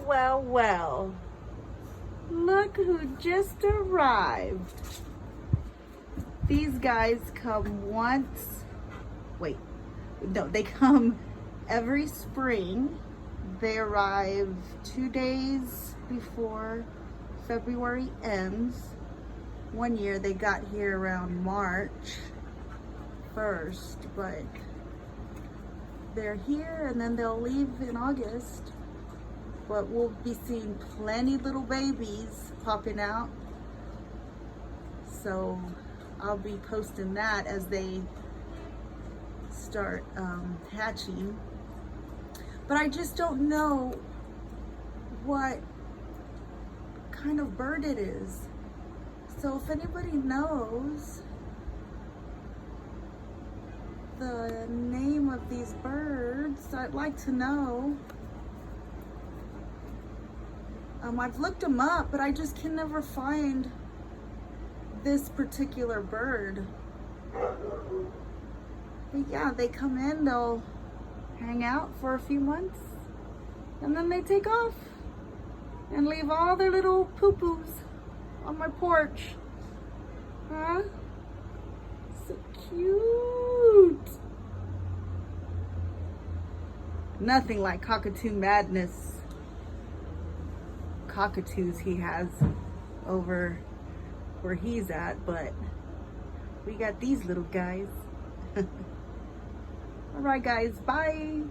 Well. Look who just arrived. These guys come they come every spring. They arrive 2 days before February ends. One year they got here around March 1st, but they're here and then they'll leave in August. But we'll be seeing plenty little babies popping out. So I'll be posting that as they start hatching. But I just don't know what kind of bird it is. So if anybody knows the name of these birds, I'd like to know. I've looked them up, but I just can never find this particular bird. But yeah, they come in, they'll hang out for a few months, and then they take off and leave all their little poo-poos on my porch. Huh? So cute. Nothing like cockatoo madness. Cockatoos he has over where he's at, but we got these little guys. All right, guys, bye.